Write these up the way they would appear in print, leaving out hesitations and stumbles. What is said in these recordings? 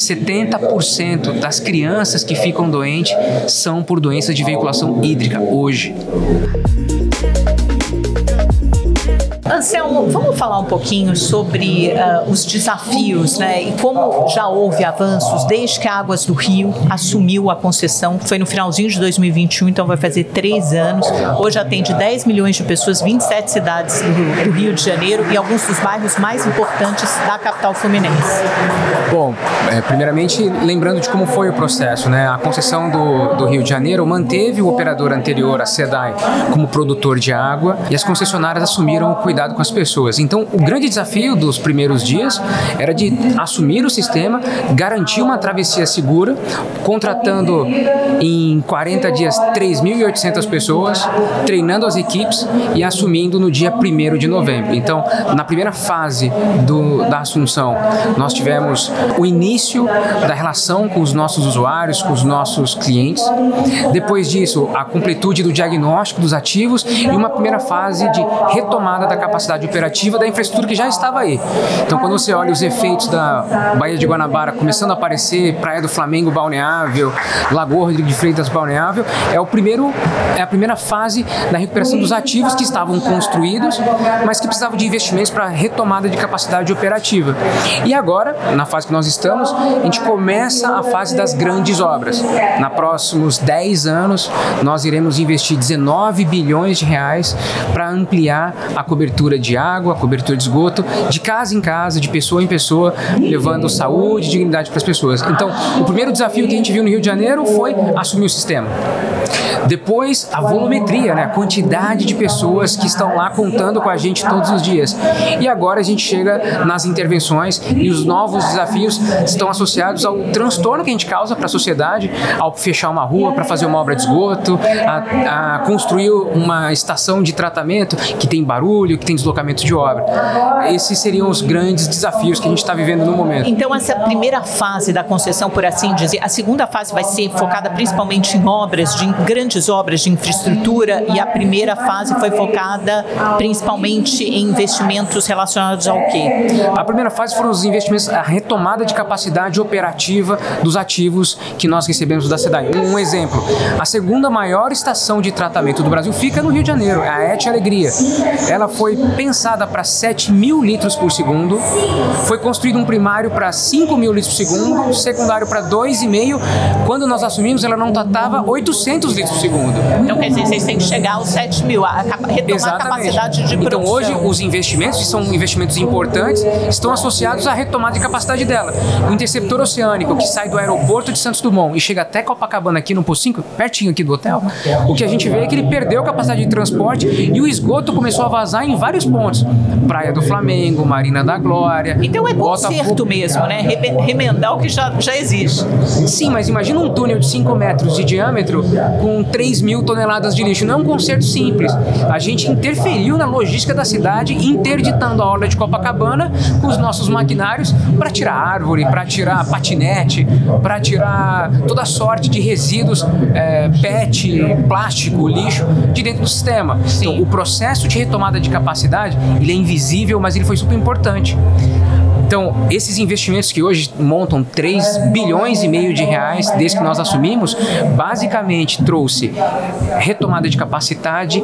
70% das crianças que ficam doentes são por doenças de veiculação hídrica hoje. Anselmo, vamos falar um pouquinho sobre os desafios, né? E como já houve avanços desde que a Águas do Rio assumiu a concessão, foi no finalzinho de 2021, então vai fazer 3 anos. Hoje atende 10 milhões de pessoas, 27 cidades do Rio de Janeiro e alguns dos bairros mais importantes da capital fluminense. Bom, primeiramente, lembrando de como foi o processo, né? A concessão do Rio de Janeiro manteve o operador anterior, a SEDAI, como produtor de água e as concessionárias assumiram o cuidado com as pessoas. Então, o grande desafio dos primeiros dias era de assumir o sistema, garantir uma travessia segura, contratando em 40 dias 3.800 pessoas, treinando as equipes e assumindo no dia 1º de novembro. Então, na primeira fase da assunção, nós tivemos o início da relação com os nossos usuários, com os nossos clientes. Depois disso, a completude do diagnóstico dos ativos e uma primeira fase de retomada da capacidade operativa da infraestrutura que já estava aí. Então, quando você olha os efeitos da Baía de Guanabara começando a aparecer, Praia do Flamengo balneável, Lagoa Rodrigo de Freitas balneável, é a primeira fase da recuperação dos ativos que estavam construídos, mas que precisavam de investimentos para retomada de capacidade operativa. E agora, na fase que nós estamos, a gente começa a fase das grandes obras. Nos próximos 10 anos, nós iremos investir 19 bilhões de reais para ampliar a cobertura de água, a cobertura de esgoto, de casa em casa, de pessoa em pessoa, levando saúde e dignidade para as pessoas. Então, o primeiro desafio que a gente viu no Rio de Janeiro foi assumir o sistema. Depois, a volumetria, né? A quantidade de pessoas que estão lá contando com a gente todos os dias. E agora a gente chega nas intervenções e os novos desafios estão associados ao transtorno que a gente causa para a sociedade, ao fechar uma rua para fazer uma obra de esgoto, a construir uma estação de tratamento que tem barulho, que tem deslocamento de obra. Esses seriam os grandes desafios que a gente está vivendo no momento. Então, essa primeira fase da concessão, por assim dizer, a segunda fase vai ser focada principalmente em obras, grandes obras de infraestrutura, e a primeira fase foi focada principalmente em investimentos relacionados ao quê? A primeira fase foram os investimentos, a retomada de capacidade operativa dos ativos que nós recebemos da SEDAI. Um exemplo, a segunda maior estação de tratamento do Brasil fica no Rio de Janeiro, é a Et Alegria. Ela foi pensada para 7.000 litros por segundo, foi construído um primário para 5.000 litros por segundo, secundário para 2,5. Quando nós assumimos, ela não tratava 800 litros por segundo. Então, quer dizer, vocês têm que chegar aos 7.000, retomar a capacidade de produção. Então, hoje, os investimentos, que são investimentos importantes, estão associados à retomada de capacidade dela. O interceptor oceânico, que sai do aeroporto de Santos Dumont e chega até Copacabana, aqui no Poço 5, pertinho aqui do hotel, o que a gente vê é que ele perdeu a capacidade de transporte e o esgoto começou a vazar em vários pontos. Praia do Flamengo, Marina da Glória. Então é conserto mesmo, né? Remendar o que já existe. Sim, mas imagina um túnel de 5 metros de diâmetro com 3.000 toneladas de lixo. Não é um conserto simples. A gente interferiu na logística da cidade, interditando a orla de Copacabana com os nossos maquinários para tirar árvore, para tirar patinete, para tirar toda sorte de resíduos, PET, plástico, lixo, de dentro do sistema. Sim. Então, o processo de retomada de capacidade, ele é invisível, mas ele foi super importante. Então, esses investimentos que hoje montam 3,5 bilhões de reais desde que nós assumimos, basicamente trouxe retomada de capacidade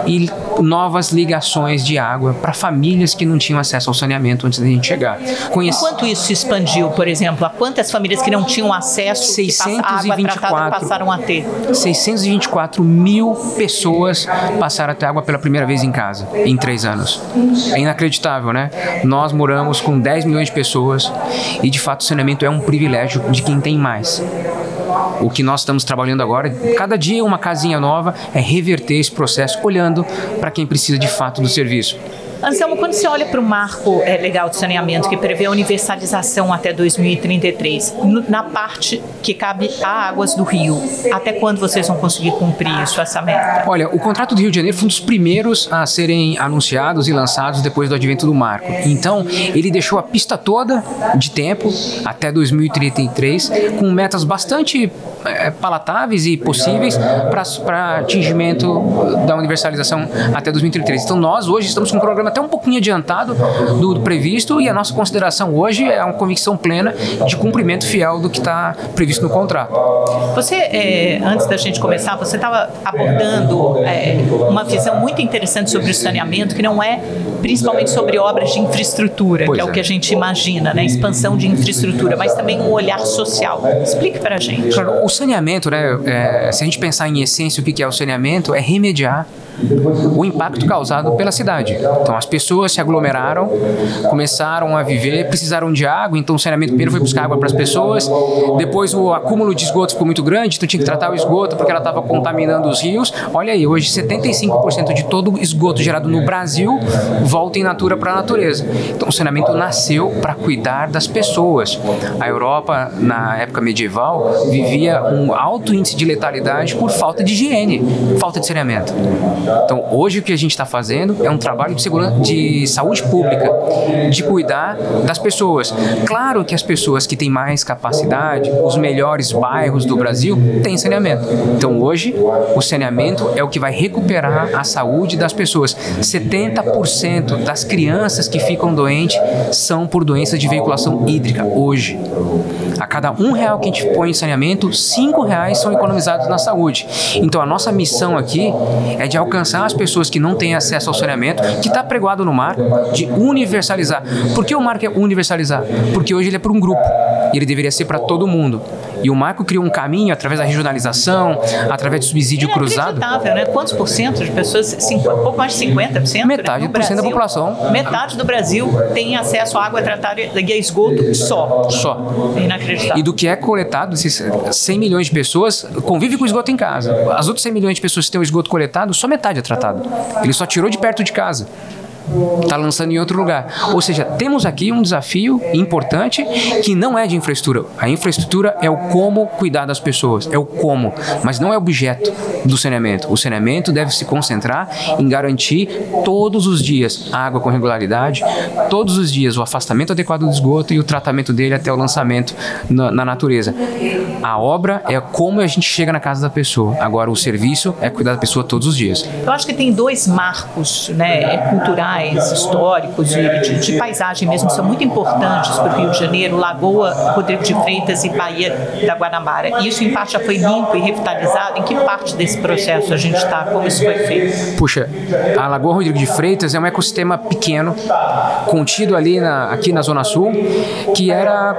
e novas ligações de água para famílias que não tinham acesso ao saneamento antes da gente chegar. Quanto isso se expandiu, por exemplo? A quantas famílias que não tinham acesso à água tratada passaram a ter? 624 mil pessoas passaram a ter água pela primeira vez em casa, em 3 anos. É inacreditável, né? Nós moramos com 10 milhões de pessoas e, de fato, o saneamento é um privilégio de quem tem mais. O que nós estamos trabalhando agora, cada dia uma casinha nova, é reverter esse processo, olhando para quem precisa de fato do serviço. Anselmo, quando você olha para o marco legal de saneamento que prevê a universalização até 2033, na parte que cabe a Águas do Rio, até quando vocês vão conseguir cumprir isso, essa meta? Olha, o contrato do Rio de Janeiro foi um dos primeiros a serem anunciados e lançados depois do advento do marco. Então, ele deixou a pista toda de tempo até 2033, com metas bastante palatáveis e possíveis para atingimento da universalização até 2033. Então, nós hoje estamos com um programa cronograma até um pouquinho adiantado do previsto, e a nossa consideração hoje é uma convicção plena de cumprimento fiel do que está previsto no contrato. Você, antes da gente começar, você estava abordando uma visão muito interessante sobre o saneamento, que não é principalmente sobre obras de infraestrutura, que é o que a gente imagina, né? Expansão de infraestrutura, mas também um olhar social. Explique para a gente. Claro, o saneamento, né, se a gente pensar em essência o que é o saneamento, é remediar o impacto causado pela cidade. Então as pessoas se aglomeraram, começaram a viver, precisaram de água, então o saneamento primeiro foi buscar água para as pessoas, depois o acúmulo de esgoto ficou muito grande, então tinha que tratar o esgoto porque ela estava contaminando os rios. Olha aí, hoje 75% de todo o esgoto gerado no Brasil volta in natura para a natureza. Então o saneamento nasceu para cuidar das pessoas. A Europa, na época medieval, vivia um alto índice de letalidade por falta de higiene, falta de saneamento. Então, hoje o que a gente está fazendo é um trabalho de saúde pública, de cuidar das pessoas. Claro que as pessoas que têm mais capacidade, os melhores bairros do Brasil, têm saneamento. Então, hoje, o saneamento é o que vai recuperar a saúde das pessoas. 70% das crianças que ficam doentes são por doenças de veiculação hídrica, hoje. A cada R$1 que a gente põe em saneamento, R$5 são economizados na saúde. Então, a nossa missão aqui é de alcançar as pessoas que não têm acesso ao saneamento, que está pregoado no marco, de universalizar. Por que o marco é universalizar? Porque hoje ele é para um grupo, e ele deveria ser para todo mundo. E o marco criou um caminho através da regionalização, através de subsídio cruzado. Inacreditável, né? Quantos por cento de pessoas, pouco mais de 50%? Metade do Brasil, da população. Metade do Brasil tem acesso à água tratada e a esgoto só. É inacreditável. E do que é coletado, esses 100 milhões de pessoas convivem com o esgoto em casa. As outras 100 milhões de pessoas que têm o esgoto coletado, só metade é tratado. Ele só tirou de perto de casa. Está lançando em outro lugar. Ou seja, temos aqui um desafio importante que não é de infraestrutura. A infraestrutura é o como cuidar das pessoas, é o como, mas não é objeto do saneamento. O saneamento deve se concentrar em garantir todos os dias a água com regularidade, todos os dias o afastamento adequado do esgoto e o tratamento dele até o lançamento na natureza. A obra é como a gente chega na casa da pessoa. Agora, o serviço é cuidar da pessoa todos os dias. Eu acho que tem dois marcos, né, culturais, históricos, de paisagem mesmo, são muito importantes para o Rio de Janeiro: Lagoa Rodrigo de Freitas e Baía da Guanabara. Isso, em parte, já foi limpo e revitalizado. Em que parte desse processo a gente está? Como isso foi feito? Puxa, a Lagoa Rodrigo de Freitas é um ecossistema pequeno, contido ali aqui na Zona Sul, que era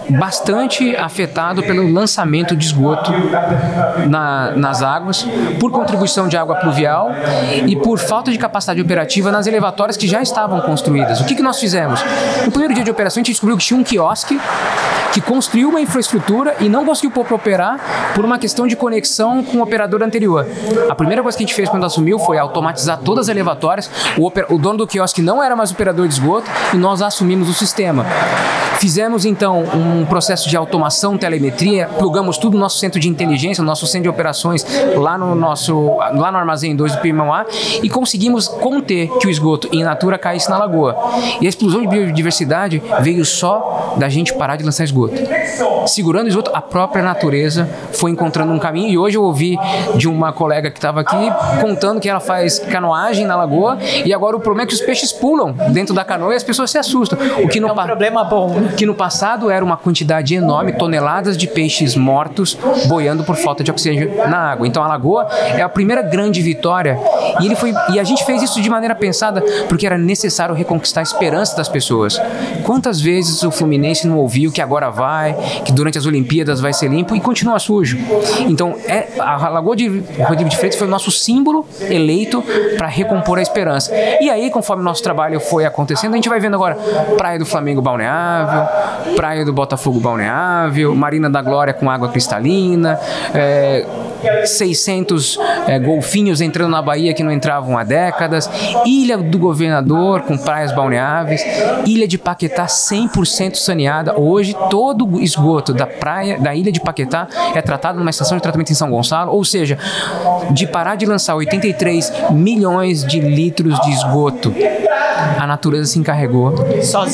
bastante afetado pelo lançamento de esgoto nas águas, por contribuição de água pluvial e por falta de capacidade operativa nas elevatórias que já estavam construídas. O que nós fizemos? No primeiro dia de operação, a gente descobriu que tinha um quiosque que construiu uma infraestrutura e não conseguiu pôr para operar por uma questão de conexão com o operador anterior. A primeira coisa que a gente fez quando assumiu foi automatizar todas as elevatórias. O dono do quiosque não era mais operador de esgoto e nós assumimos o sistema. Fizemos, então, um processo de automação, telemetria, plugamos tudo no nosso centro de inteligência, no nosso centro de operações, lá no Armazém 2 do Pimauá, e conseguimos conter que o esgoto in natura caísse na lagoa. E a explosão de biodiversidade veio só da gente parar de lançar esgoto. Segurando o esgoto, a própria natureza foi encontrando um caminho, e hoje eu ouvi de uma colega que estava aqui contando que ela faz canoagem na lagoa, e agora o problema é que os peixes pulam dentro da canoa e as pessoas se assustam. O que é um problema bom. Que no passado era uma quantidade enorme, toneladas de peixes mortos boiando por falta de oxigênio na água. Então a lagoa é a primeira grande vitória, e a gente fez isso de maneira pensada porque era necessário reconquistar a esperança das pessoas. Quantas vezes o Fluminense não ouviu que agora vai, que durante as Olimpíadas vai ser limpo, e continua sujo? Então a Lagoa de Rodrigo de Freitas foi o nosso símbolo eleito para recompor a esperança. E aí, conforme o nosso trabalho foi acontecendo, a gente vai vendo agora Praia do Flamengo balneável, Praia do Botafogo balneável, Marina da Glória com água cristalina, 600 golfinhos entrando na Bahia que não entravam há décadas, Ilha do Governador com praias balneáveis, Ilha de Paquetá 100% saneada. Hoje todo o esgoto da Ilha de Paquetá é tratado numa estação de tratamento em São Gonçalo, ou seja, de parar de lançar 83 milhões de litros de esgoto, a natureza se encarregou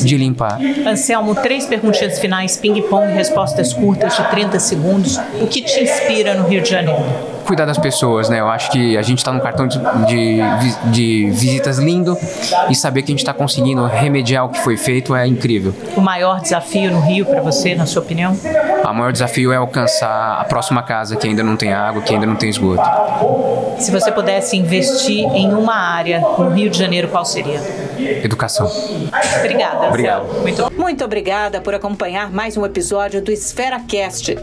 de limpar. Anselmo, 3 perguntinhas finais, ping-pong, respostas curtas de 30 segundos. O que te inspira no Rio de Janeiro? cuidar das pessoas, né? Eu acho que a gente está num cartão de visitas lindo e saber que a gente está conseguindo remediar o que foi feito é incrível. O maior desafio no Rio para você, na sua opinião? O maior desafio é alcançar a próxima casa que ainda não tem água, que ainda não tem esgoto. Se você pudesse investir em uma área no Rio de Janeiro, qual seria? Educação. Obrigada. Obrigado. Muito obrigada por acompanhar mais um episódio do Esfera Cast.